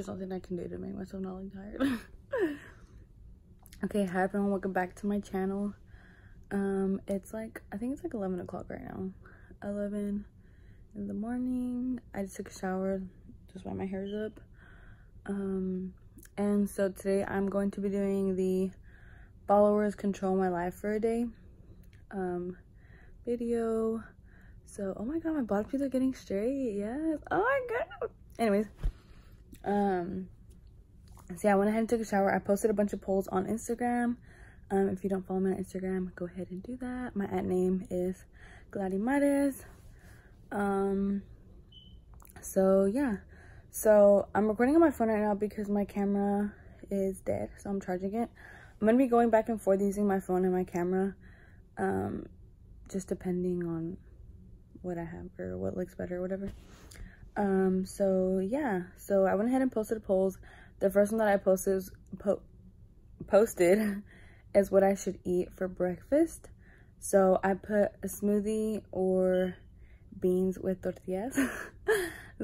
there's nothing I can do to make myself not look tired. Okay, hi everyone, welcome back to my channel. It's like, I think it's like 11 o'clock right now. 11 in the morning. I just took a shower, just while my hair's up. And so today I'm going to be doing the followers control my life for a day video. So, oh my god, my body pieces are getting straight. Yes. Oh my god. Anyways, so yeah, I went ahead and took a shower. I posted a bunch of polls on Instagram. If you don't follow me on Instagram, go ahead and do that. My @name is Gladimares. So yeah, so I'm recording on my phone right now because my camera is dead, so I'm charging it. I'm gonna be going back and forth using my phone and my camera, just depending on what I have or what looks better or whatever. So yeah, so I went ahead and posted polls. The first one that I posted is what I should eat for breakfast. So I put a smoothie or beans with tortillas.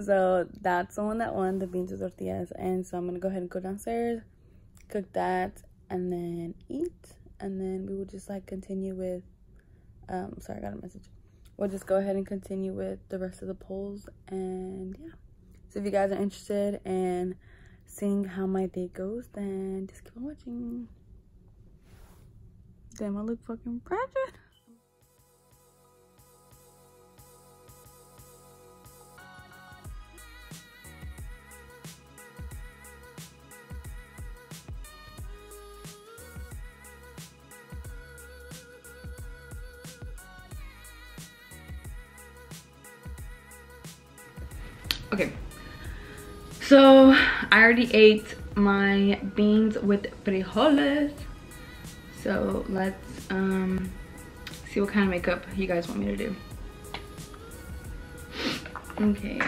So that's the one that won, the beans with tortillas. And so I'm gonna go ahead and go downstairs, cook that, and then eat. And then we will just like continue with, sorry, I got a message. We'll just go ahead and continue with the rest of the polls. And yeah, so if you guys are interested in seeing how my day goes, then just keep on watching. Damn, I look fucking fragile. Okay, so I already ate my beans with frijoles. So let's see what kind of makeup you guys want me to do. Okay.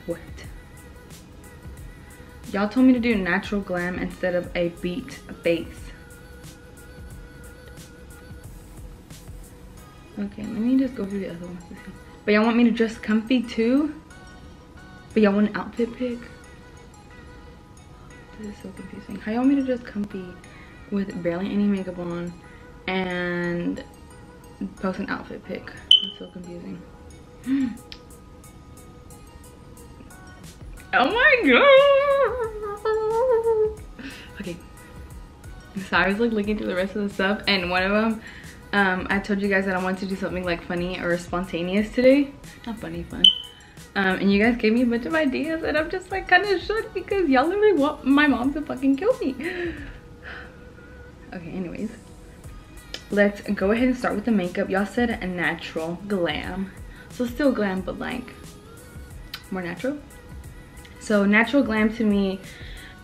What? Y'all told me to do natural glam instead of a beat base. Okay, let me just go through the other ones to see. But y'all want me to dress comfy too? But y'all want an outfit pic? This is so confusing. How y'all want me to dress comfy with barely any makeup on and post an outfit pic? That's so confusing. Oh my god! Okay. So I was like looking through the rest of the stuff, and one of them, I told you guys that I wanted to do something like funny or spontaneous today. Not funny, fun. And you guys gave me a bunch of ideas, and I'm just like kind of shook because y'all literally want my mom to fucking kill me. Okay, anyways, let's go ahead and start with the makeup. Y'all said a natural glam, so still glam, but like more natural. So natural glam to me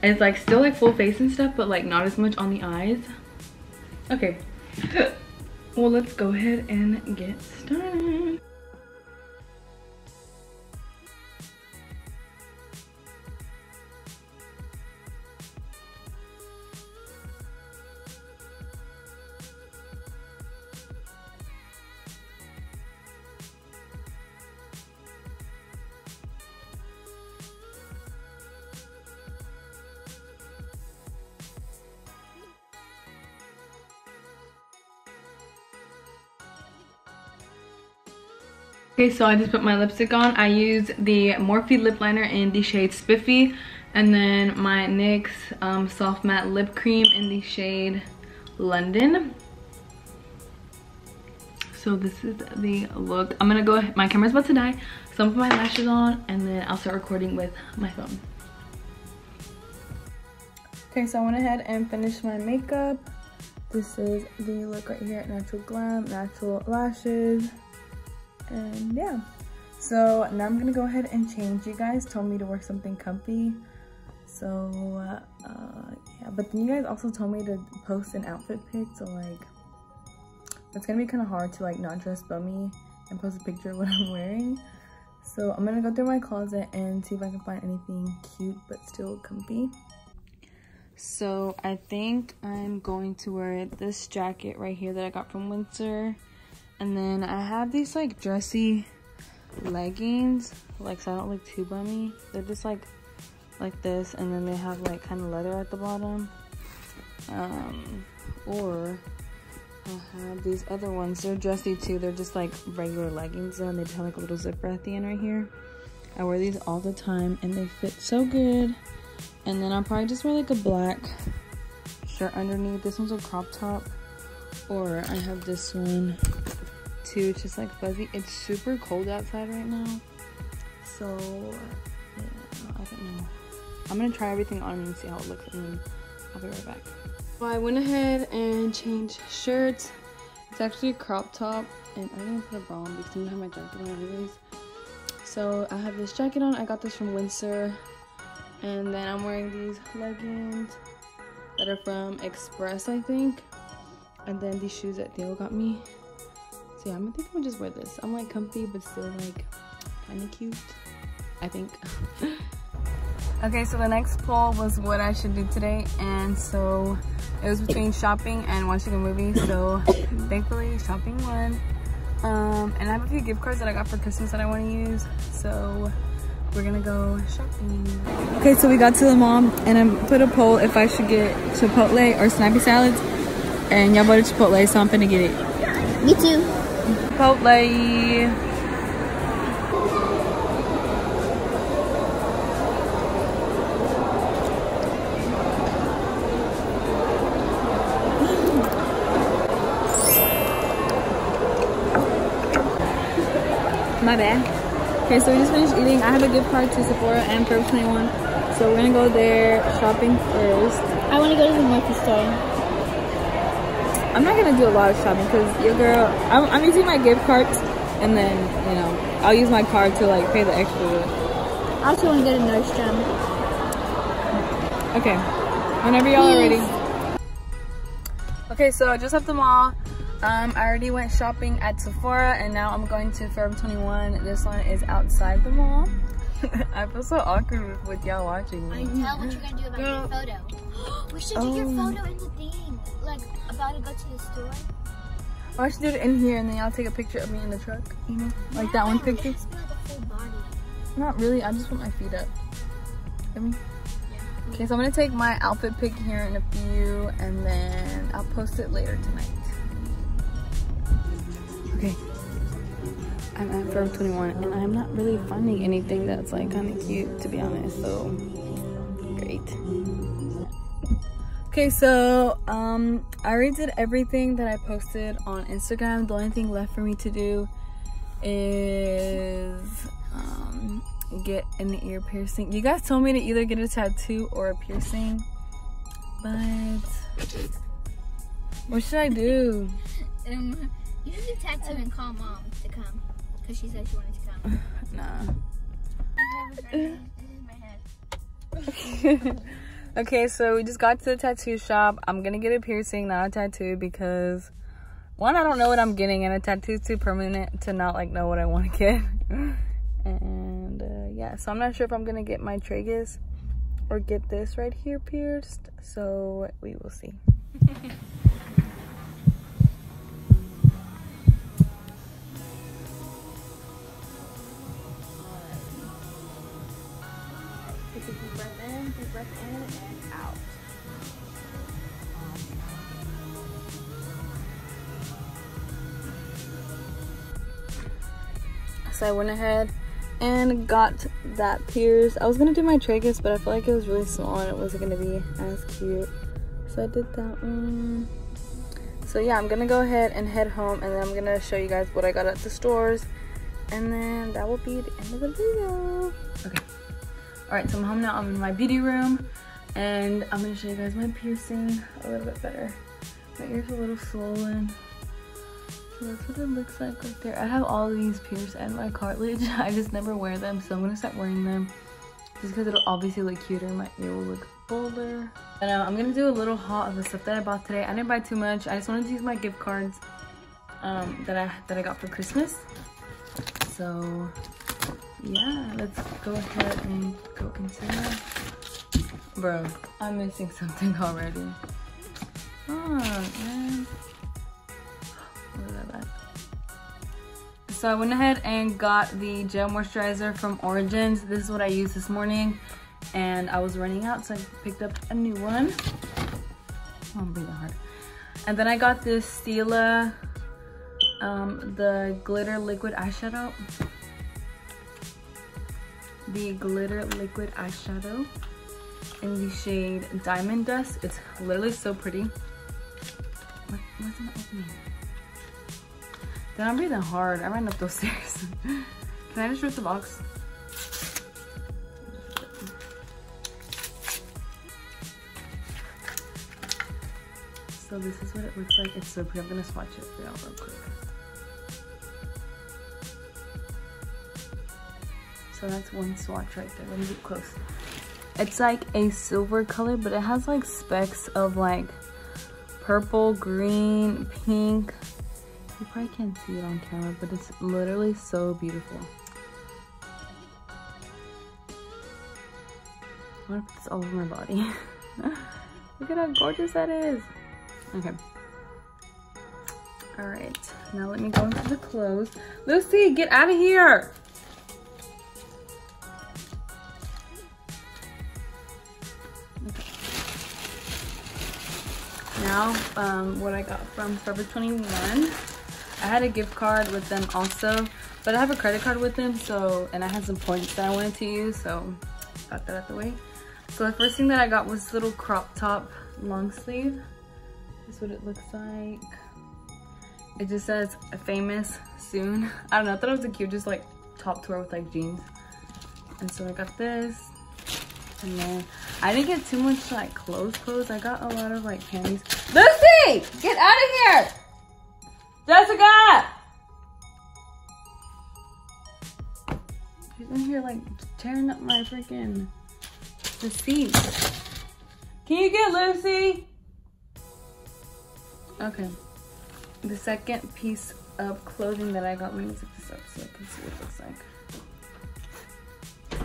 is like still like full face and stuff, but like not as much on the eyes. Okay. Well, let's go ahead and get started. Okay, so I just put my lipstick on. I use the Morphe lip liner in the shade Spiffy, and then my NYX soft matte lip cream in the shade London. So this is the look. I'm gonna go, my camera's about to die, so I'm gonna put my lashes on and then I'll start recording with my phone. Okay, so I went ahead and finished my makeup. This is the look right here, natural glam, natural lashes. And yeah, so now I'm gonna go ahead and change. You guys told me to wear something comfy, so yeah, but then you guys also told me to post an outfit pic, so like it's gonna be kind of hard to like not dress bummy and post a picture of what I'm wearing. So I'm gonna go through my closet and see if I can find anything cute but still comfy. So I think I'm going to wear this jacket right here that I got from Windsor. And then I have these like dressy leggings, like so I don't look too bummy. They're just like this, and then they have like kind of leather at the bottom. Or I have these other ones. They're dressy too. They're just like regular leggings though, and they just have like a little zipper at the end right here. I wear these all the time and they fit so good. And then I'll probably just wear like a black shirt underneath. This one's a crop top. Or I have this one too. It's just like fuzzy. It's super cold outside right now. So yeah, I don't know. I'm gonna try everything on and see how it looks, and then I'll be right back. So I went ahead and changed shirts. It's actually a crop top, and I didn't put a bra on because I didn't have my jacket on anyways. So I have this jacket on. I got this from Windsor. And then I'm wearing these leggings that are from Express, I think. And then these shoes that Theo got me. So yeah, I think I'm gonna just wear this. I'm like comfy, but still like kind of cute, I think. Okay, so the next poll was what I should do today. And so it was between shopping and watching a movie. So thankfully shopping won. And I have a few gift cards that I got for Christmas that I want to use. So we're gonna go shopping. Okay, so we got to the mall and I put a poll if I should get Chipotle or Snappy Salads. And y'all voted Chipotle, so I'm finna get it. Me too. Chipotle. My bad. Okay, so we just finished eating. I have a gift card to Sephora and Forever 21. So we're gonna go there shopping first. I want to go to the multi-store. I'm not gonna do a lot of shopping because your girl, I'm using my gift cards, and then, you know, I'll use my card to like pay the extra. I also want to go to Nordstrom. Okay, whenever y'all are ready. Okay, so I just left the mall. I already went shopping at Sephora, and now I'm going to Forever 21. This one is outside the mall. I feel so awkward with y'all watching me. I can tell what you're gonna do about your photo. We should do your photo in the thing, like about to go to the store. Oh, I should do it in here, and then y'all take a picture of me in the truck. You know, like that one picture. Just the full body. Not really. I just put my feet up. Feel me? Yeah. Okay, so I'm gonna take my outfit pic here in a few, and then I'll post it later tonight. Okay. I'm at Forever 21 and I'm not really finding anything that's like kind of cute, to be honest, so great. Okay, so I already did everything that I posted on Instagram. The only thing left for me to do is get an ear piercing. You guys told me to either get a tattoo or a piercing, but what should I do? You should do tattoo and call mom to come, because she said she wanted to come. Nah. This is my head. Okay, so we just got to the tattoo shop. I'm gonna get a piercing, not a tattoo, because one, I don't know what I'm getting, and a tattoo's too permanent to not like know what I want to get. And yeah, so I'm not sure if I'm gonna get my tragus or get this right here pierced, so we will see. Take a deep breath in and out. So I went ahead and got that pierced. I was gonna do my tragus, but I felt like it was really small and it wasn't gonna be as cute. So I did that one. So yeah, I'm gonna go ahead and head home, and then I'm gonna show you guys what I got at the stores, and then that will be the end of the video. Okay. Alright, so I'm home now. I'm in my beauty room, and I'm gonna show you guys my piercing a little bit better. My ear's a little swollen. So that's what it looks like right there. I have all these pierced and my cartilage. I just never wear them, so I'm gonna start wearing them just because it'll obviously look cuter. My ear will look bolder. And I'm gonna do a little haul of the stuff that I bought today. I didn't buy too much. I just wanted to use my gift cards that I got for Christmas. So yeah, let's go ahead and go into that. Bro, I'm missing something already. Oh man. Look at that. so I went ahead and got the gel moisturizer from Origins. This is what I used this morning, and I was running out, so I picked up a new one. Oh, I'm breathing hard. And then I got this Stila, the glitter liquid eyeshadow. The glitter liquid eyeshadow in the shade Diamond Dust. It's literally so pretty. Why isn't it opening? Then I'm breathing hard. I ran up those stairs. Can I just rip the box? So this is what it looks like. It's so pretty. I'm gonna swatch it for y'all real quick. So that's one swatch right there. Let me get close. It's like a silver color, but it has like specks of like purple, green, pink. You probably can't see it on camera, but it's literally so beautiful. I want to put this all over my body. Look at how gorgeous that is. Okay. All right, now let me go into the clothes. Lucy, get out of here. Okay. Now, what I got from Forever 21. I had a gift card with them also, but I have a credit card with them, so, and I had some points that I wanted to use, so got that out the way. So the first thing that I got was this little crop top long sleeve. This is what it looks like. It just says famous soon. I don't know, I thought it was a cute just like top to wear with like jeans. And so I got this. And then I didn't get too much like clothes. I got a lot of like panties. Lucy, get out of here. Jessica! She's in here like tearing up my freaking the seat. Can you get Lucy? Okay. The second piece of clothing that I got, let me zip this up so I can see what it looks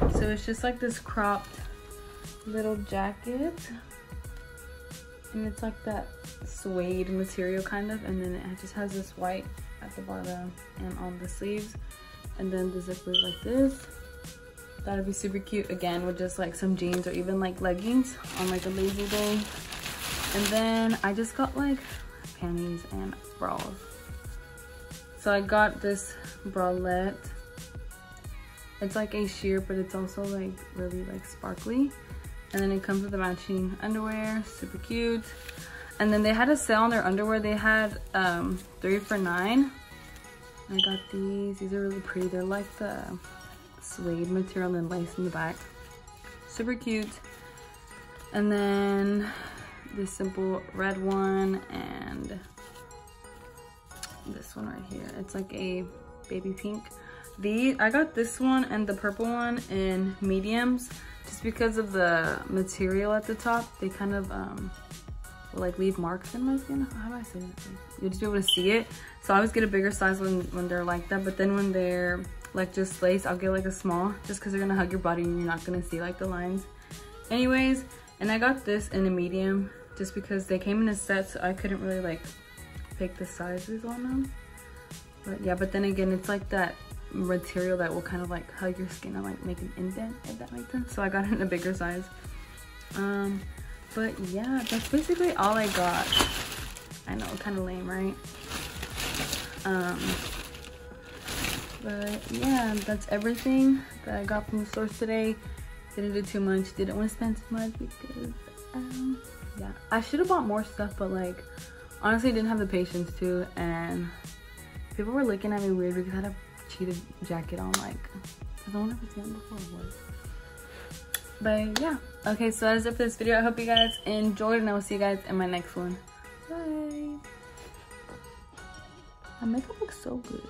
like. So it's just like this cropped little jacket. And it's like that suede material kind of, and then it just has this white at the bottom and on the sleeves, and then the zipper is like this. That'd be super cute again with just like some jeans or even like leggings on like a lazy day. And then I just got like panties and bras. So I got this bralette. It's like a sheer, but it's also like really like sparkly. And then it comes with the matching underwear, super cute. And then they had a sale on their underwear. They had 3 for $9. I got these. These are really pretty. They're like the suede material and lace in the back. Super cute. And then this simple red one and this one right here. It's like a baby pink. I got this one and the purple one in mediums. Just because of the material at the top, they kind of will like leave marks in my skin. How do I say that? You'll just be able to see it. So I always get a bigger size when they're like that, but then when they're like just lace, I'll get like a small, just because they're gonna hug your body and you're not gonna see like the lines. Anyways, and I got this in a medium just because they came in a set, so I couldn't really like pick the sizes on them. But yeah, but then again, it's like that material that will kind of like hug your skin and like make an indent, if that makes sense. So I got it in a bigger size. But yeah, that's basically all I got. I know, kind of lame, right? But yeah, that's everything that I got from the stores today. Didn't do too much, didn't want to spend too much because yeah, I should have bought more stuff, but like honestly didn't have the patience to, and people were looking at me weird because I had a cheetah jacket on, like, because I wonder if it's seen it before or what. But yeah, okay, so that's it for this video. I hope you guys enjoyed, and I will see you guys in my next one. Bye. My makeup looks so good.